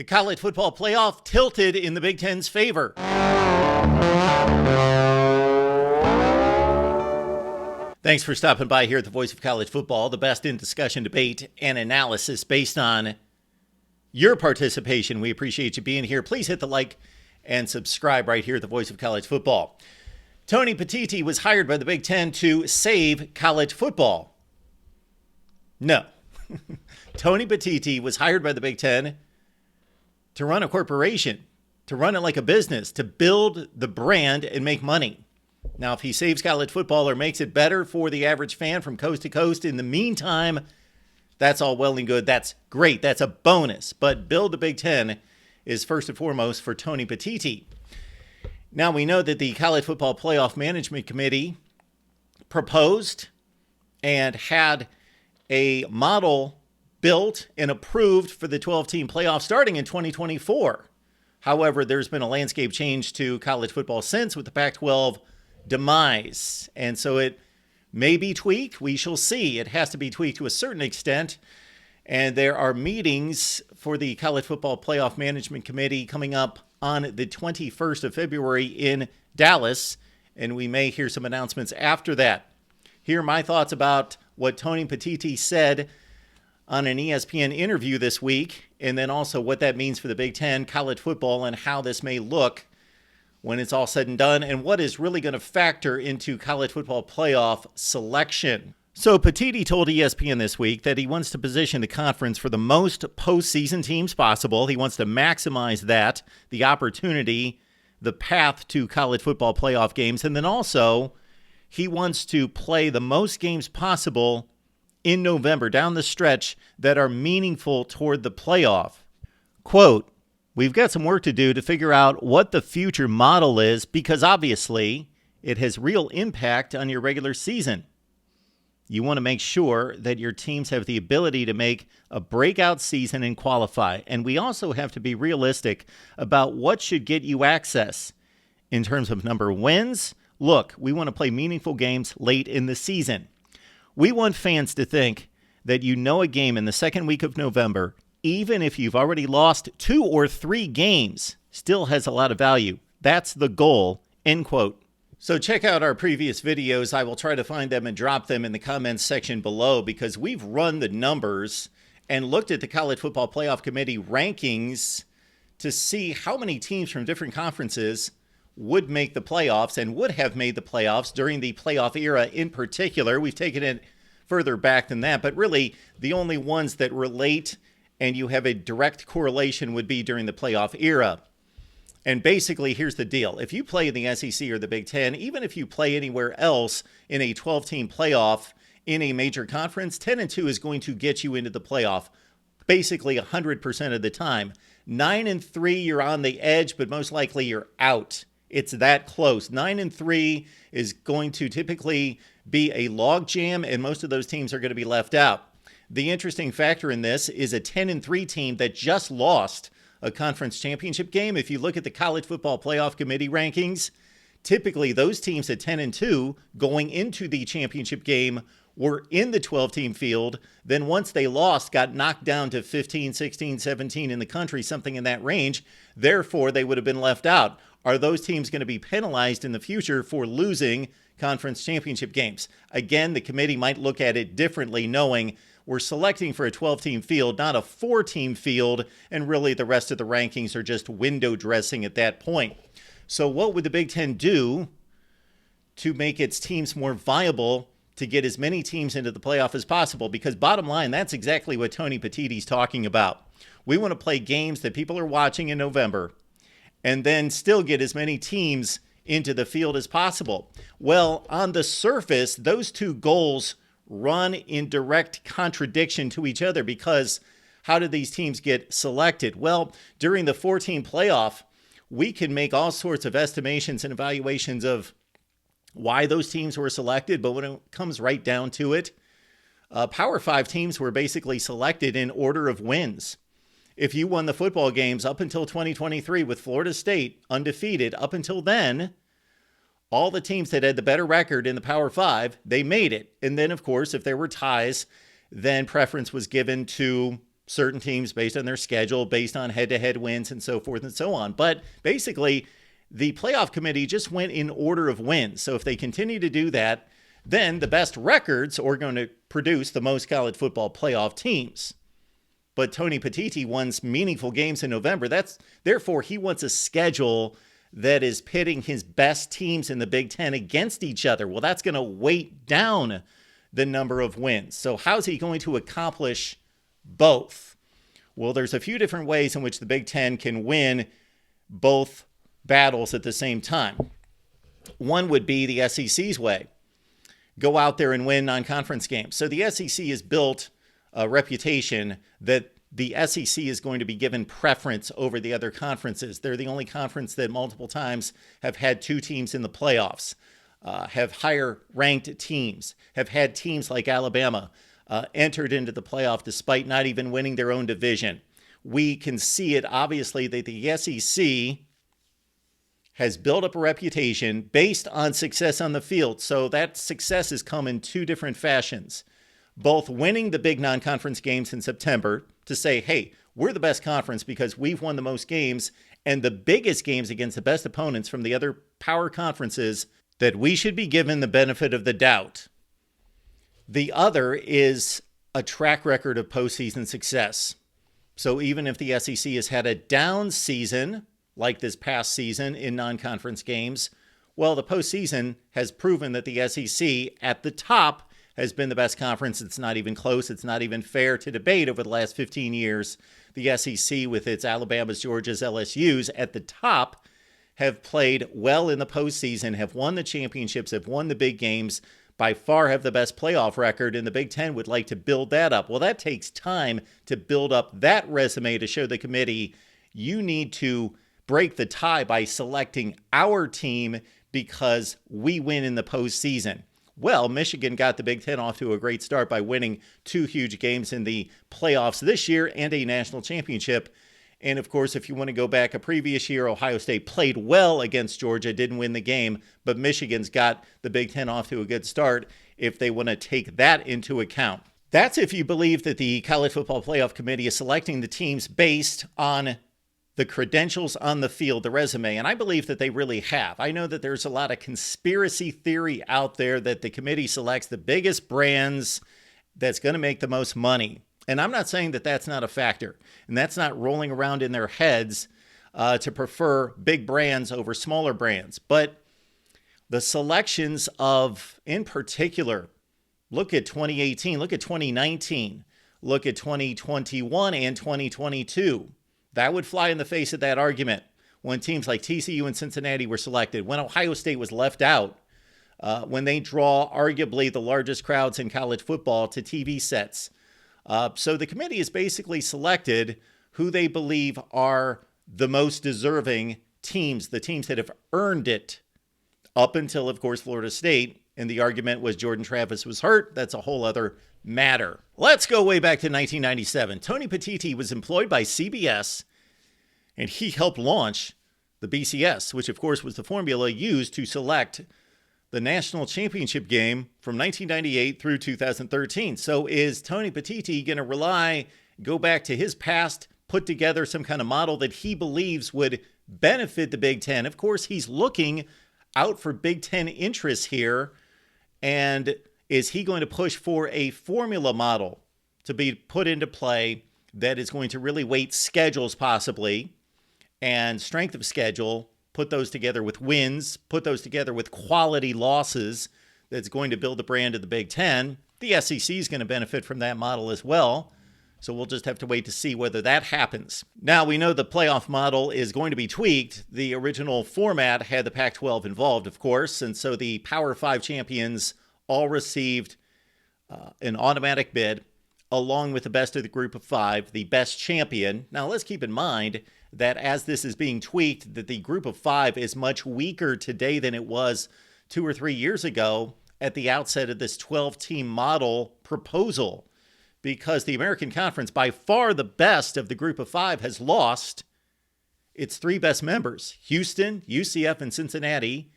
The college football playoff tilted in the Big Ten's favor. Thanks for stopping by here at the Voice of College Football, the best in discussion, debate, and analysis based on your participation. We appreciate you being here. Please hit the like and subscribe right here at the Voice of College Football. Tony Petitti was hired by the Big Ten to save college football. No. Tony Petitti was hired by the Big Ten to run a corporation, to run it like a business, to build the brand and make money. Now, if he saves college football or makes it better for the average fan from coast to coast in the meantime, that's all well and good. That's great. That's a bonus. But build the Big Ten is first and foremost for Tony Petitti. Now, we know that the College Football Playoff Management Committee proposed and had a model built and approved for the 12-team playoff starting in 2024. However, there's been a landscape change to college football since with the Pac-12 demise. And so it may be tweaked. We shall see. It has to be tweaked to a certain extent. And there are meetings for the College Football Playoff Management Committee coming up on the 21st of February in Dallas. And we may hear some announcements after that. Here are my thoughts about what Tony Petitti said on an ESPN interview this week, and then also what that means for the Big Ten, college football, and how this may look when it's all said and done, and what is really going to factor into college football playoff selection. So Petitti told ESPN this week that he wants to position the conference for the most postseason teams possible. He wants to maximize that, the opportunity, the path to college football playoff games, and then also he wants to play the most games possible in November down the stretch that are meaningful toward the playoff. Quote, "We've got some work to do to figure out what the future model is because obviously it has real impact on your regular season. You want to make sure that your teams have the ability to make a breakout season and qualify. And we also have to be realistic about what should get you access in terms of number of wins. Look, we want to play meaningful games late in the season. We want fans to think that you know a game in the second week of November, even if you've already lost 2 or 3 games, still has a lot of value. That's the goal," end quote. So check out our previous videos. I will try to find them and drop them in the comments section below because we've run the numbers and looked at the College Football Playoff Committee rankings to see how many teams from different conferences would make the playoffs and would have made the playoffs during the playoff era in particular. We've taken it further back than that, but really the only ones that relate and you have a direct correlation would be during the playoff era. And basically, here's the deal. If you play in the SEC or the Big Ten, even if you play anywhere else in a 12-team playoff in a major conference, 10-2 is going to get you into the playoff basically 100% of the time. 9-3, you're on the edge, but most likely you're out. It's that close. 9-3 is going to typically be a log jam, and most of those teams are going to be left out. The interesting factor in this is a 10-3 team that just lost a conference championship game. If you look at the College Football Playoff Committee rankings, typically those teams at 10-2 going into the championship game were in the 12-team field. Then once they lost, got knocked down to 15, 16, 17 in the country, something in that range. Therefore, they would have been left out. Are those teams going to be penalized in the future for losing conference championship games? Again, the committee might look at it differently, knowing we're selecting for a 12-team field, not a 4-team field, and really the rest of the rankings are just window dressing at that point. So what would the Big Ten do to make its teams more viable to get as many teams into the playoff as possible? Because bottom line, that's exactly what Tony Petitti's talking about. We want to play games that people are watching in November and then still get as many teams into the field as possible. Well, on the surface, those two goals run in direct contradiction to each other because how do these teams get selected? Well, during the 4-team playoff, we can make all sorts of estimations and evaluations of why those teams were selected, but when it comes right down to it, Power 5 teams were basically selected in order of wins. If you won the football games up until 2023 with Florida State undefeated, up until then, all the teams that had the better record in the Power 5, they made it. And then, of course, if there were ties, then preference was given to certain teams based on their schedule, based on head-to-head wins and so forth and so on. But basically, the playoff committee just went in order of wins. So if they continue to do that, then the best records are going to produce the most college football playoff teams. But Tony Petitti wants meaningful games in November. Therefore, he wants a schedule that is pitting his best teams in the Big Ten against each other. Well, that's going to weight down the number of wins. So how's he going to accomplish both? Well, there's a few different ways in which the Big Ten can win both battles at the same time. One would be the SEC's way. Go out there and win non-conference games. So the SEC has built a reputation that the SEC is going to be given preference over the other conferences. They're the only conference that multiple times have had two teams in the playoffs, have higher ranked teams, have had teams like Alabama entered into the playoff despite not even winning their own division. We can see it obviously that the SEC has built up a reputation based on success on the field. So that success has come in two different fashions. Both winning the big non-conference games in September to say, hey, we're the best conference because we've won the most games and the biggest games against the best opponents from the other power conferences, that we should be given the benefit of the doubt. The other is a track record of postseason success. So even if the SEC has had a down season, like this past season in non-conference games, well, the postseason has proven that the SEC at the top has been the best conference. It's not even close. It's not even fair to debate over the last 15 years. The SEC with its Alabamas, Georgias, LSUs at the top have played well in the postseason, have won the championships, have won the big games, by far have the best playoff record, and the Big Ten would like to build that up. Well, that takes time to build up that resume to show the committee you need to break the tie by selecting our team because we win in the postseason. Well, Michigan got the Big Ten off to a great start by winning two huge games in the playoffs this year and a national championship. And of course, if you want to go back a previous year, Ohio State played well against Georgia, didn't win the game, but Michigan's got the Big Ten off to a good start if they want to take that into account. That's if you believe that the College Football Playoff Committee is selecting the teams based on the credentials on the field, the resume, and I believe that they really have. I know that there's a lot of conspiracy theory out there that the committee selects the biggest brands that's going to make the most money. And I'm not saying that that's not a factor, and that's not rolling around in their heads to prefer big brands over smaller brands. But the selections of, in particular, look at 2018, look at 2019, look at 2021 and 2022. That would fly in the face of that argument when teams like TCU and Cincinnati were selected, when Ohio State was left out, when they draw arguably the largest crowds in college football to TV sets. So the committee has basically selected who they believe are the most deserving teams, the teams that have earned it up until, of course, Florida State. And the argument was Jordan Travis was hurt. That's a whole other matter. Let's go way back to 1997. Tony Petitti was employed by CBS, and he helped launch the BCS, which, of course, was the formula used to select the national championship game from 1998 through 2013. So is Tony Petitti going to go back to his past, put together some kind of model that he believes would benefit the Big Ten? Of course, he's looking out for Big Ten interests here. And is he going to push for a formula model to be put into play that is going to really weight schedules possibly and strength of schedule, put those together with wins, put those together with quality losses that's going to build the brand of the Big Ten? The SEC is going to benefit from that model as well. So we'll just have to wait to see whether that happens. Now, we know the playoff model is going to be tweaked. The original format had the Pac-12 involved, of course, and so the Power 5 champions all received an automatic bid, along with the best of the group of five, the best champion. Now, let's keep in mind that as this is being tweaked, that the group of five is much weaker today than it was 2 or 3 years ago at the outset of this 12-team model proposal, because the American Conference, by far the best of the group of five, has lost its 3 best members, Houston, UCF, and Cincinnati,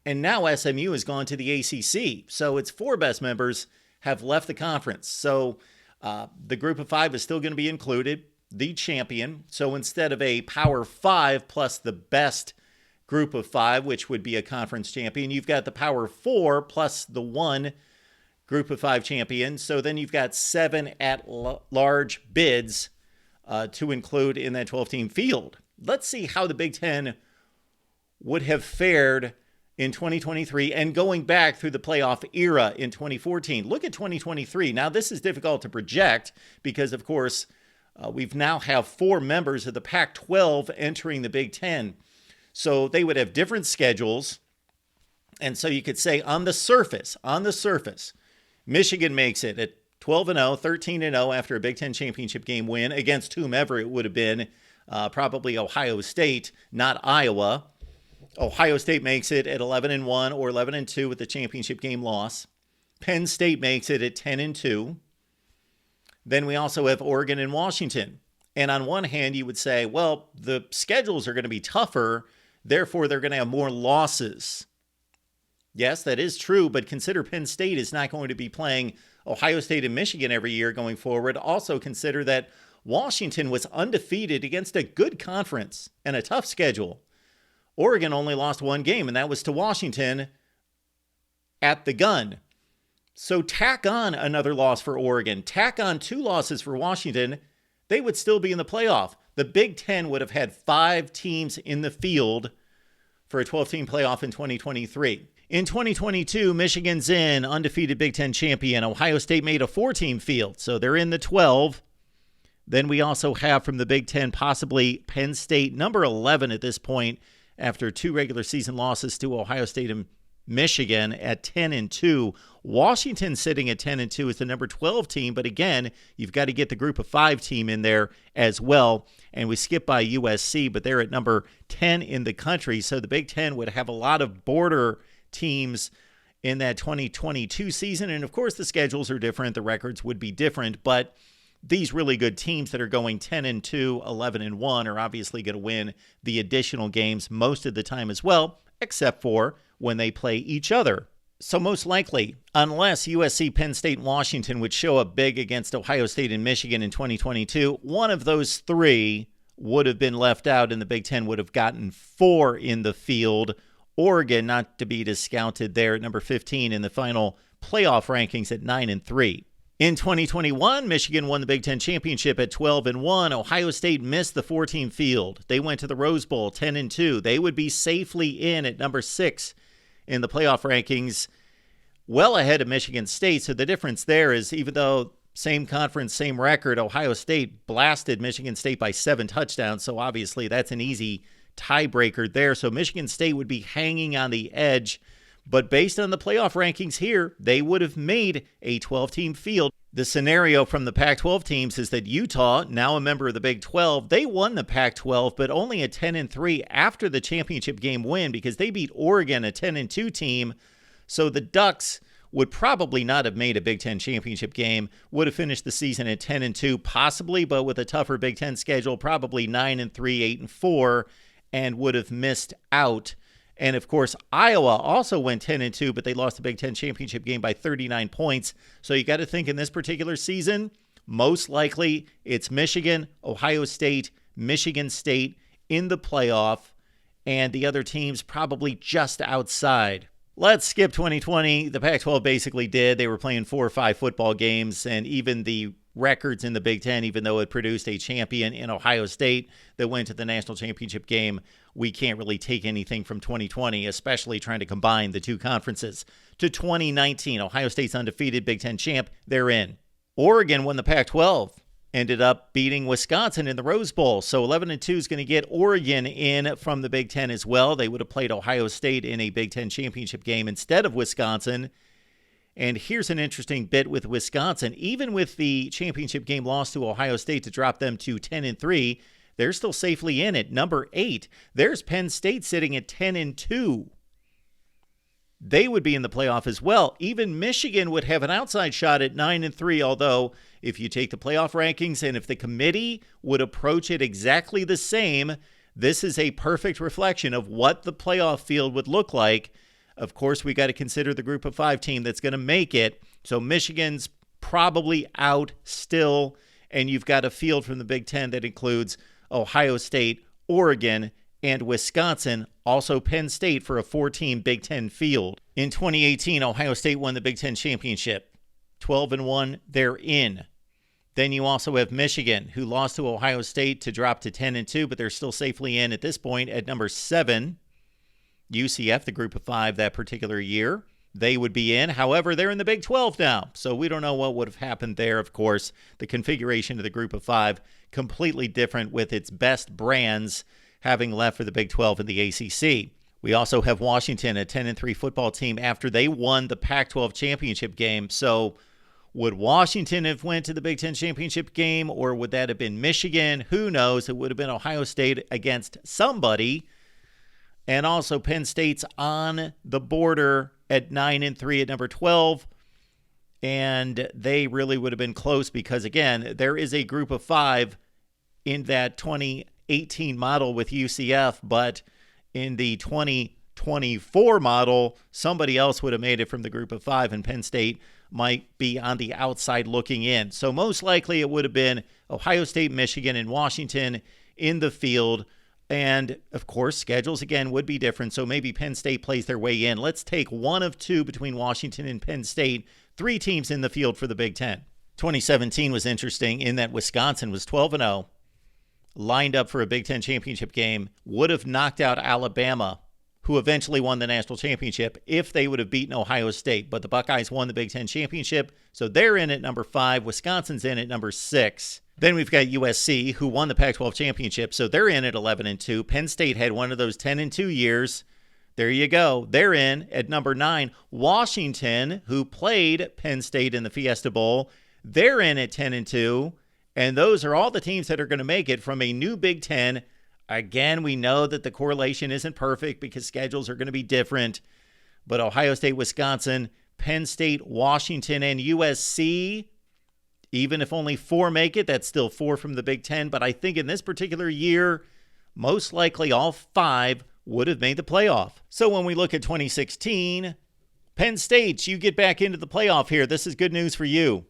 and now SMU has gone to the ACC. So its 4 best members have left the conference. So The group of 5 is still going to be included, the champion. So instead of a Power 5 plus the best group of 5, which would be a conference champion, you've got the Power 4 plus the one group of 5 champion. So then you've got 7 at-large bids to include in that 12-team field. Let's see how the Big Ten would have fared in 2023 and going back through the playoff era in 2014. Look at 2023. Now, this is difficult to project because, of course, we've now have 4 members of the Pac-12 entering the Big Ten. So they would have different schedules. And so you could say on the surface, Michigan makes it at 12-0, 13-0 after a Big Ten championship game win against whomever it would have been, probably Ohio State, not Iowa. Ohio State makes it at 11-1 or 11-2 with the championship game loss. Penn State makes it at 10-2. Then we also have Oregon and Washington. And on one hand, you would say, well, the schedules are going to be tougher, therefore they're going to have more losses. Yes, that is true, but consider Penn State is not going to be playing Ohio State and Michigan every year going forward. Also consider that Washington was undefeated against a good conference and a tough schedule. Oregon only lost 1 game, and that was to Washington at the gun. So tack on another loss for Oregon, tack on 2 losses for Washington, they would still be in the playoff. The Big Ten would have had 5 teams in the field for a 12-team playoff in 2023. In 2022, Michigan's in, undefeated Big Ten champion. Ohio State made a 4-team field, so they're in the 12. Then we also have from the Big Ten possibly Penn State, number 11 at this point, after 2 regular season losses to Ohio State and Michigan at 10-2. Washington sitting at 10-2 is the number 12 team, but again, you've got to get the group of 5 team in there as well. And we skip by USC, but they're at number 10 in the country. So the Big Ten would have a lot of border teams in that 2022 season. And of course, the schedules are different. The records would be different, but these really good teams that are going 10-2, 11-1 are obviously going to win the additional games most of the time as well, except for when they play each other. So most likely, unless USC, Penn State, and Washington would show up big against Ohio State and Michigan in 2022, one of those 3 would have been left out and the Big Ten would have gotten 4 in the field. Oregon, not to be discounted there at number 15 in the final playoff rankings at 9-3. In 2021, Michigan won the Big Ten championship at 12-1. Ohio State missed the 4-team field. They went to the Rose Bowl 10-2. They would be safely in at number 6 in the playoff rankings, well ahead of Michigan State. So the difference there is even though same conference, same record, Ohio State blasted Michigan State by 7 touchdowns. So obviously that's an easy tiebreaker there. So Michigan State would be hanging on the edge. But based on the playoff rankings here, they would have made a 12-team field. The scenario from the Pac-12 teams is that Utah, now a member of the Big 12, they won the Pac-12, but only a 10-3 after the championship game win because they beat Oregon, a 10-2 team. So the Ducks would probably not have made a Big Ten championship game, would have finished the season at 10-2 possibly, but with a tougher Big Ten schedule, probably 9-3, 8-4, and would have missed out. And, of course, Iowa also went 10-2, but they lost the Big Ten championship game by 39 points. So you got to think in this particular season, most likely it's Michigan, Ohio State, Michigan State in the playoff, and the other teams probably just outside. Let's skip 2020. The Pac-12 basically did. They were playing 4 or 5 football games, and even the records in the Big Ten, even though it produced a champion in Ohio State that went to the national championship game, we can't really take anything from 2020, especially trying to combine the 2 conferences. To 2019, Ohio State's undefeated Big Ten champ, they're in. Oregon won the Pac-12, ended up beating Wisconsin in the Rose Bowl. So 11-2 is going to get Oregon in from the Big Ten as well. They would have played Ohio State in a Big Ten championship game instead of Wisconsin. And here's an interesting bit with Wisconsin. Even with the championship game loss to Ohio State to drop them to 10-3, they're still safely in at number 8. There's Penn State sitting at 10-2. They would be in the playoff as well. Even Michigan would have an outside shot at 9-3, although if you take the playoff rankings and if the committee would approach it exactly the same, this is a perfect reflection of what the playoff field would look like. Of course, we got to consider the group of 5 team that's going to make it. So Michigan's probably out still, and you've got a field from the Big Ten that includes Ohio State, Oregon, and Wisconsin, also Penn State for a 4-team Big Ten field. In 2018, Ohio State won the Big Ten championship. 12-1, they're in. Then you also have Michigan, who lost to Ohio State to drop to 10-2, but they're still safely in at this point at number 7. UCF, the group of 5 that particular year, they would be in. However, they're in the Big 12 now, so we don't know what would have happened there. Of course, the configuration of the group of 5 completely different, with its best brands having left for the Big 12 and the ACC. We also have Washington, a 10-3 football team after they won the Pac-12 championship game. So would Washington have went to the Big Ten championship game, or would that have been Michigan? Who knows? It would have been Ohio State against somebody. And also Penn State's on the border at 9-3 at number 12. And they really would have been close because, again, there is a group of 5 in that 2018 model with UCF, but in the 2024 model, somebody else would have made it from the group of 5, and Penn State might be on the outside looking in. So most likely it would have been Ohio State, Michigan, and Washington in the field. And, of course, schedules, again, would be different, so maybe Penn State plays their way in. Let's take one of 2 between Washington and Penn State, 3 teams in the field for the Big Ten. 2017 was interesting in that Wisconsin was 12-0, lined up for a Big Ten championship game, would have knocked out Alabama, who eventually won the national championship, if they would have beaten Ohio State. But the Buckeyes won the Big Ten championship, so they're in at number 5. Wisconsin's in at number 6. Then we've got USC, who won the Pac-12 championship, so they're in at 11-2. Penn State had one of those 10-2 years. There you go. They're in at number 9. Washington, who played Penn State in the Fiesta Bowl, they're in at 10-2. And those are all the teams that are going to make it from a new Big Ten. Again, we know that the correlation isn't perfect because schedules are going to be different. But Ohio State, Wisconsin, Penn State, Washington, and USC, even if only 4 make it, that's still 4 from the Big Ten. But I think in this particular year, most likely all 5 would have made the playoff. So when we look at 2016, Penn State, you get back into the playoff here. This is good news for you.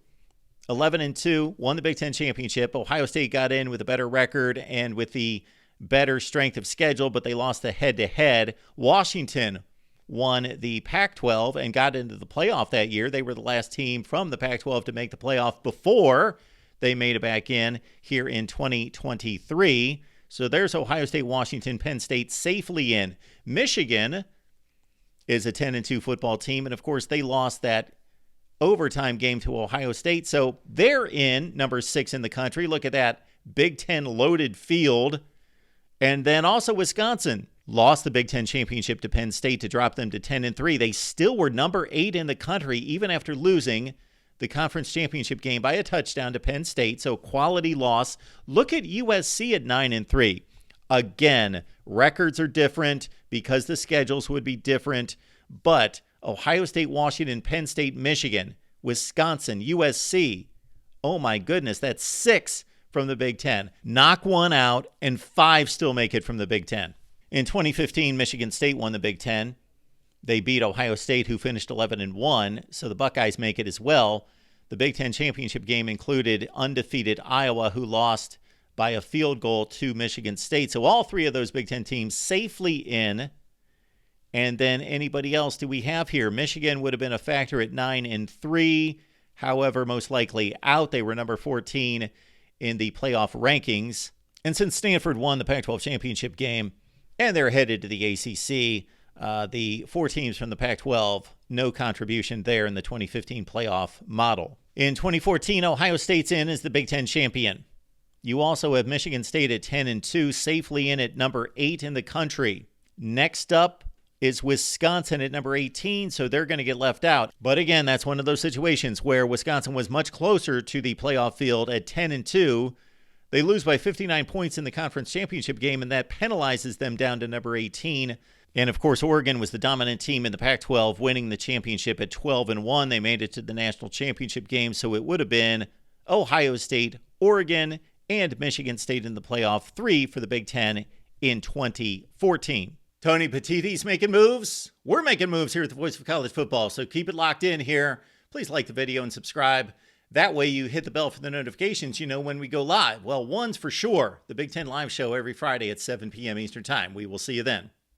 11-2, won the Big Ten championship. Ohio State got in with a better record and with the better strength of schedule, but they lost the head-to-head. Washington won the Pac-12 and got into the playoff that year. They were the last team from the Pac-12 to make the playoff before they made it back in here in 2023. So there's Ohio State, Washington, Penn State safely in. Michigan is a 10-2 football team, and of course they lost that overtime game to Ohio State. So they're in number 6 in the country. Look at that Big Ten loaded field. And then also Wisconsin lost the Big Ten championship to Penn State to drop them to 10-3. They still were number 8 in the country, even after losing the conference championship game by a touchdown to Penn State. So quality loss. Look at USC at 9-3. Again, records are different because the schedules would be different, but Ohio State, Washington, Penn State, Michigan, Wisconsin, USC. Oh my goodness, that's 6 from the Big Ten. Knock 1 out, and 5 still make it from the Big Ten. In 2015, Michigan State won the Big Ten. They beat Ohio State, who finished 11-1, so the Buckeyes make it as well. The Big Ten championship game included undefeated Iowa, who lost by a field goal to Michigan State. So all 3 of those Big Ten teams safely in. And then anybody else do we have here? Michigan would have been a factor at 9-3. However, most likely out. They were number 14 in the playoff rankings. And since Stanford won the Pac-12 championship game and they're headed to the ACC, the 4 teams from the Pac-12, no contribution there in the 2015 playoff model. In 2014, Ohio State's in as the Big Ten champion. You also have Michigan State at 10-2, safely in at number 8 in the country. Next up is Wisconsin at number 18, so they're going to get left out. But again, that's one of those situations where Wisconsin was much closer to the playoff field at 10-2. They lose by 59 points in the conference championship game, and that penalizes them down to number 18. And of course, Oregon was the dominant team in the Pac-12, winning the championship at 12-1. They made it to the national championship game, so it would have been Ohio State, Oregon, and Michigan State in the playoff, 3 for the Big Ten in 2014. Tony Petitti's making moves. We're making moves here at the Voice of College Football, so keep it locked in here. Please like the video and subscribe. That way you hit the bell for the notifications, you know when we go live. Well, one's for sure, the Big Ten Live Show every Friday at 7 p.m. Eastern Time. We will see you then.